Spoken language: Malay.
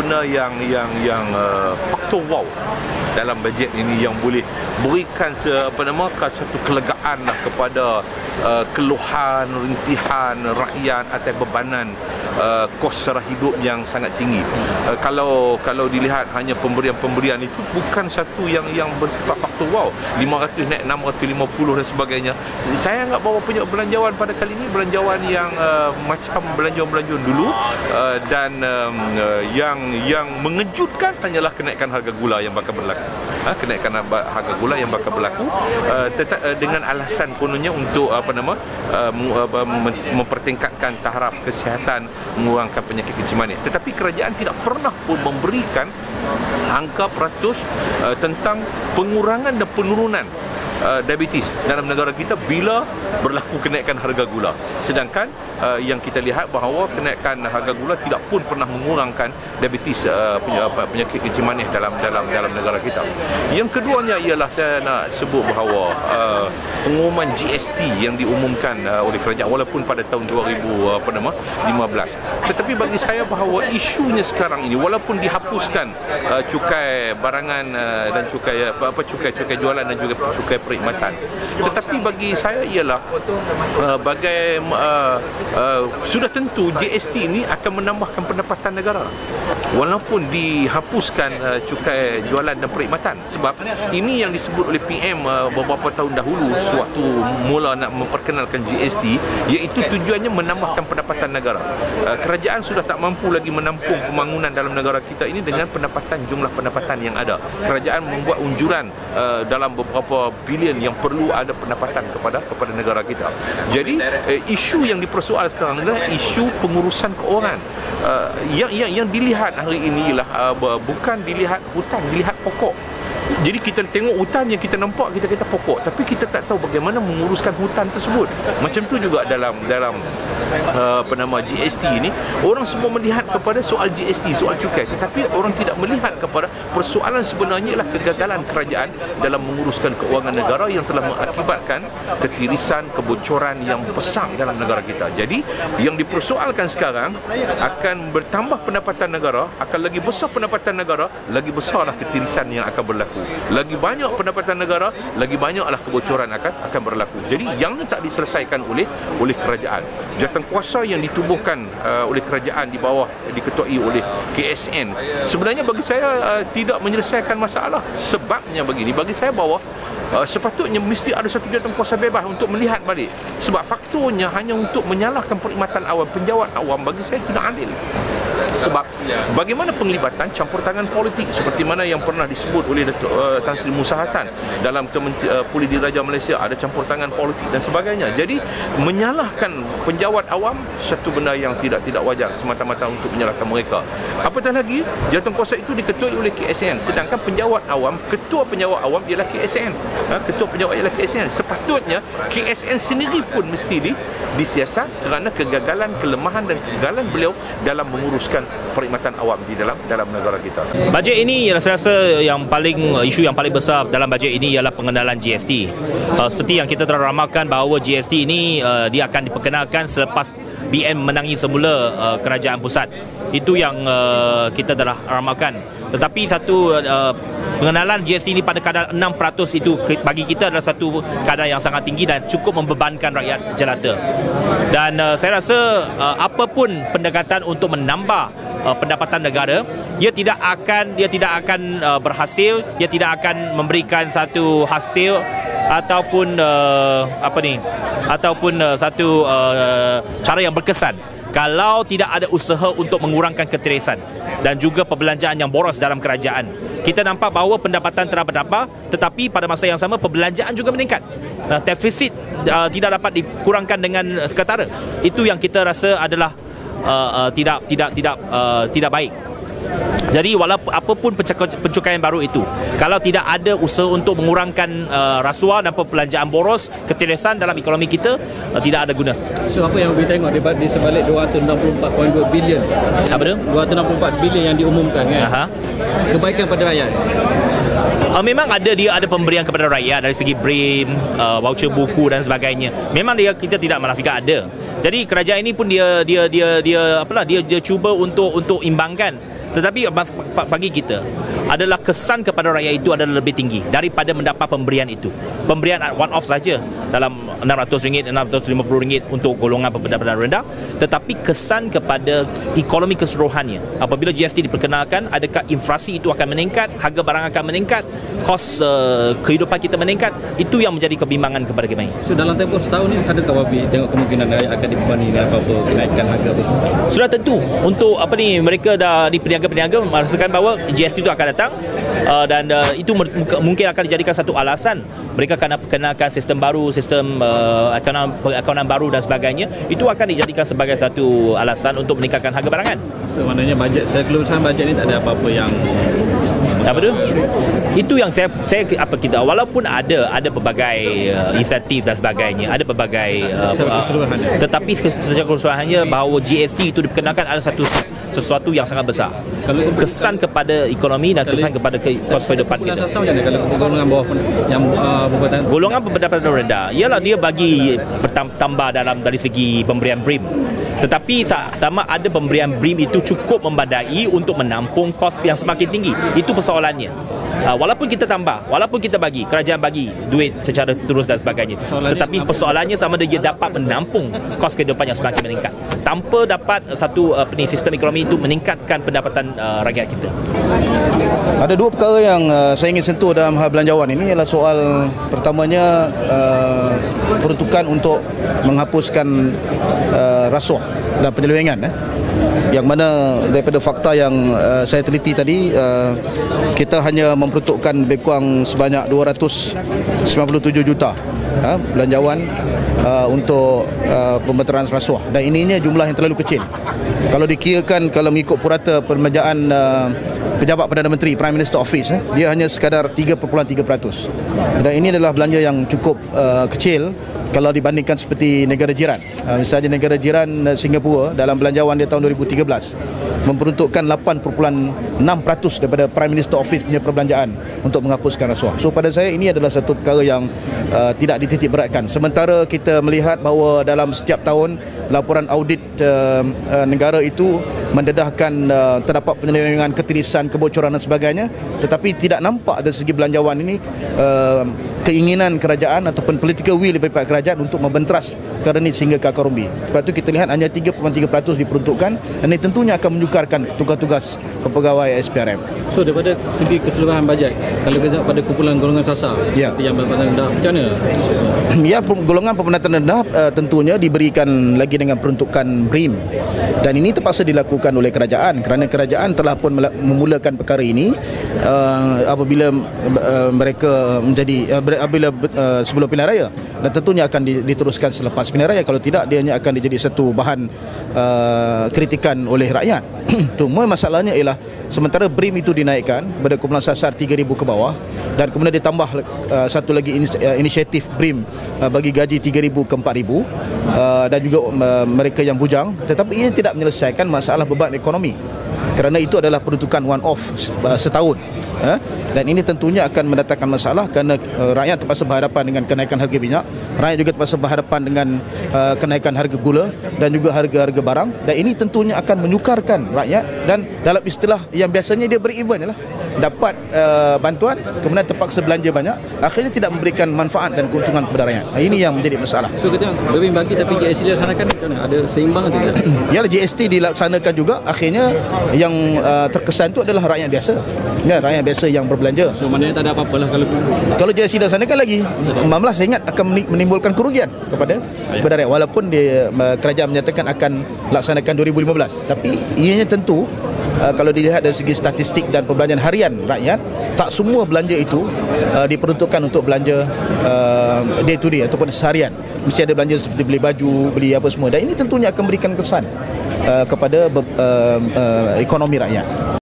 benda yang faktor wow dalam bajet ini yang boleh berikan satu kelegaan lah kepada keluhan, rintihan rakyat atas bebanan kos sara hidup yang sangat tinggi. Kalau dilihat hanya pemberian itu bukan satu yang bersifat faktor wow, 500 naik 650 dan sebagainya. Saya anggap bahawa punya belanjawan pada kali ini belanjawan yang macam belanjawan dulu, dan yang mengejutkan hanyalah kenaikan harga gula yang bakal berlaku. Kenaikan harga gula yang bakal berlaku dengan alasan kononnya untuk mempertingkatkan taraf kesihatan, mengurangkan penyakit kencing manis. Tetapi kerajaan tidak pernah pun memberikan angka peratus tentang pengurangan dan penurunan diabetes dalam negara kita bila berlaku kenaikan harga gula. Sedangkan yang kita lihat bahawa kenaikan harga gula tidak pun pernah mengurangkan diabetes, penyakit kencing manis dalam negara kita. Yang keduanya ialah saya nak sebut bahawa pengumuman GST yang diumumkan oleh kerajaan walaupun pada tahun 2015. Tetapi bagi saya bahawa isunya sekarang ini walaupun dihapuskan cukai barangan dan cukai jualan dan juga cukai perkhidmatan, tetapi bagi saya ialah sudah tentu GST ini akan menambahkan pendapatan negara walaupun dihapuskan cukai jualan dan perkhidmatan. Sebab ini yang disebut oleh PM beberapa tahun dahulu sewaktu mula nak memperkenalkan GST, iaitu tujuannya menambahkan pendapatan negara. Kerajaan sudah tak mampu lagi menampung pembangunan dalam negara kita ini dengan jumlah pendapatan yang ada. Kerajaan membuat unjuran dalam beberapa bilion yang perlu ada pendapatan kepada negara kita. Jadi isu yang dipersoal sekarang adalah isu pengurusan keuangan. Yang dilihat hari ini ialah bukan dilihat hutang, dilihat pokok. Jadi kita tengok hutan yang kita nampak, kita kata pokok, tapi kita tak tahu bagaimana menguruskan hutan tersebut. Macam tu juga dalam GST ini, orang semua melihat kepada soal GST, soal cukai, tetapi orang tidak melihat kepada persoalan sebenarnya ialah kegagalan kerajaan dalam menguruskan keuangan negara yang telah mengakibatkan ketirisan, kebocoran yang besar dalam negara kita. Jadi yang dipersoalkan sekarang akan bertambah pendapatan negara, akan lagi besar pendapatan negara, lagi besarlah ketirisan yang akan berlaku. Lagi banyak pendapatan negara, lagi banyaklah kebocoran akan berlaku. Jadi yang ini tak diselesaikan oleh kerajaan. Jawatankuasa yang ditubuhkan oleh kerajaan di bawah diketuai oleh KSN sebenarnya bagi saya tidak menyelesaikan masalah. Sebabnya begini, bagi saya bahawa sepatutnya mesti ada satu jawatankuasa bebas untuk melihat balik. Sebab faktornya hanya untuk menyalahkan perkhidmatan awam, penjawat awam, bagi saya tidak adil. Sebab bagaimana penglibatan campur tangan politik seperti mana yang pernah disebut oleh Datuk Tan Sri Musa Hassan dalam Pulih Diraja Malaysia, ada campur tangan politik dan sebagainya. Jadi menyalahkan penjawat awam satu benda yang tidak wajar semata-mata untuk menyalahkan mereka. Apatah lagi jawatankuasa itu diketuai oleh KSN, sedangkan penjawat awam, ketua penjawat awam ialah KSN. Ketua penjawat ialah KSN. Sepatutnya KSN sendiri pun mesti disiasat kerana kegagalan, kelemahan dan kegagalan beliau dalam menguruskan perkhidmatan awam di dalam negara kita. Bajet ini saya rasa isu yang paling besar dalam bajet ini ialah pengenalan GST. Seperti yang kita telah ramalkan bahawa GST ini dia akan diperkenalkan selepas BN menangi semula kerajaan pusat. Itu yang kita telah ramalkan. Tetapi satu pengenalan GST ini pada kadar 6% itu bagi kita adalah satu kadar yang sangat tinggi dan cukup membebankan rakyat jelata. Dan saya rasa apapun pendekatan untuk menambah pendapatan negara, dia tidak akan berhasil, dia tidak akan memberikan satu hasil ataupun satu cara yang berkesan kalau tidak ada usaha untuk mengurangkan ketirisan dan juga perbelanjaan yang boros dalam kerajaan. Kita nampak bahawa pendapatan telah bertambah, tetapi pada masa yang sama perbelanjaan juga meningkat. Defisit tidak dapat dikurangkan dengan sekatara. Itu yang kita rasa adalah tidak baik. Jadi walaupun apapun pencukaian baru itu, kalau tidak ada usaha untuk mengurangkan rasuah dan perbelanjaan boros, ketirisan dalam ekonomi kita, tidak ada guna. So apa yang boleh tengok di sebalik 264.2 bilion? Apa tu? 264 bilion yang diumumkan kan? Kebaikan pada rakyat. Memang ada pemberian kepada rakyat dari segi BRIM, voucher buku dan sebagainya. Memang kita tidak menafikan ada. Jadi kerajaan ini pun dia cuba untuk imbangkan. Tetapi bagi kita adalah kesan kepada rakyat itu adalah lebih tinggi daripada mendapat pemberian itu. Pemberian one off saja dalam RM600, RM650 untuk golongan pendapatan rendah, tetapi kesan kepada ekonomi keseluruhannya. Apabila GST diperkenalkan, adakah inflasi itu akan meningkat, harga barang akan meningkat, kos kehidupan kita meningkat? Itu yang menjadi kebimbangan kepada kami. So dalam tempoh setahun ini, adakah Wabi tengok kemungkinan akan dibebani dengan apa-apa kenaikan harga? Sudah tentu untuk mereka dah di peniaga-peniaga merasakan bahawa GST itu akan datang, dan itu mungkin akan dijadikan satu alasan mereka akan perkenalkan sistem baru, sistem akauntan baru dan sebagainya. Itu akan dijadikan sebagai satu alasan untuk meningkatkan harga barangan. So maknanya keseluruhan bajet ni tak ada apa-apa yang apa tu? Itu yang saya kita walaupun ada pelbagai insentif dan sebagainya, ada pelbagai tetapi secara keseluruhannya bahawa GST itu diperkenalkan adalah sesuatu yang sangat besar. Kesan kepada ekonomi dan kesan kepada kos kehidupan kita. Kalau golongan bawah yang golongan pendapatan rendah, ialah dia bagi tambah dari segi pemberian BRIM. Tetapi sama ada pemberian BRIM itu cukup membadai untuk menampung kos yang semakin tinggi. Itu persoalannya. Walaupun kita tambah, walaupun kita bagi, kerajaan bagi duit secara terus dan sebagainya, tetapi persoalannya sama ada dia dapat menampung kos kehidupan yang semakin meningkat tanpa dapat satu sistem ekonomi itu meningkatkan pendapatan rakyat kita. Ada dua perkara yang saya ingin sentuh dalam hal belanjawan ini, ialah soal pertamanya peruntukan untuk menghapuskan rasuah dan penyelewengan, yang mana daripada fakta yang saya teliti tadi, kita hanya memperuntukkan lebih kurang sebanyak 297 juta belanjawan untuk pemberantasan rasuah, dan ininya jumlah yang terlalu kecil. Kalau dikirakan, kalau mengikut purata permajaan pejabat Perdana Menteri, Prime Minister Office, dia hanya sekadar 3.3%, dan ini adalah belanja yang cukup kecil kalau dibandingkan seperti negara jiran. Misalnya negara jiran Singapura dalam belanjawan dia tahun 2013 memperuntukkan 8.6% daripada Prime Minister Office punya perbelanjaan untuk menghapuskan rasuah. So pada saya ini adalah satu perkara yang tidak dititik beratkan. Sementara kita melihat bahawa dalam setiap tahun laporan audit negara itu mendedahkan terdapat penyelewengan, ketirisan, kebocoran dan sebagainya, tetapi tidak nampak dari segi belanjawan ini keinginan kerajaan ataupun political will daripada kerajaan untuk membenteras perkara ini sehingga ke akar umbi. Sebab itu kita lihat hanya 3.3% diperuntukkan, dan ini tentunya akan menyukarkan tugas-tugas pegawai SPRM. So daripada segi keseluruhan bajet, kalau kita pada kumpulan golongan sasar, seperti yang pendapatan rendah, macam mana? Ya, golongan pendapatan rendah tentunya diberikan lagi dengan peruntukan BRIM, dan ini terpaksa dilakukan oleh kerajaan kerana kerajaan telah pun memulakan perkara ini apabila mereka menjadi sebelum pilihan raya, dan tentunya akan diteruskan selepas pilihan raya. Kalau tidak, dia hanya akan menjadi satu bahan kritikan oleh rakyat. Cuma masalahnya ialah sementara BRIM itu dinaikkan kepada kumpulan sasar 3,000 ke bawah, dan kemudian ditambah satu lagi inisiatif BRIM bagi gaji 3,000 ke 4,000, dan juga mereka yang bujang, tetapi ia tidak menyelesaikan masalah beban ekonomi kerana itu adalah peruntukan one off setahun. Dan ini tentunya akan mendatangkan masalah kerana rakyat terpaksa berhadapan dengan kenaikan harga minyak, rakyat juga terpaksa berhadapan dengan kenaikan harga gula dan juga harga-harga barang, dan ini tentunya akan menyukarkan rakyat, dan dalam istilah yang biasanya dia break-even ialah dapat bantuan kemudian terpaksa belanja banyak, akhirnya tidak memberikan manfaat dan keuntungan kepada rakyat. Ini yang menjadi masalah. So kita lebih bagi, tapi GST dilaksanakan macam mana? Ada seimbang atau tidak? Ya, GST dilaksanakan juga, akhirnya yang terkesan itu adalah rakyat biasa. Ya, rakyat biasa yang berbelanja. So maknanya tak ada apa-apa lah kalau GST dilaksanakan lagi, malah saya ingat akan menimbulkan kerugian kepada rakyat, walaupun kerajaan menyatakan akan laksanakan 2015, tapi ianya tentu kalau dilihat dari segi statistik dan perbelanjaan harian rakyat, tak semua belanja itu diperuntukkan untuk belanja day to day ataupun seharian. Mesti ada belanja seperti beli baju, beli apa semua, dan ini tentunya akan memberikan kesan kepada ekonomi rakyat.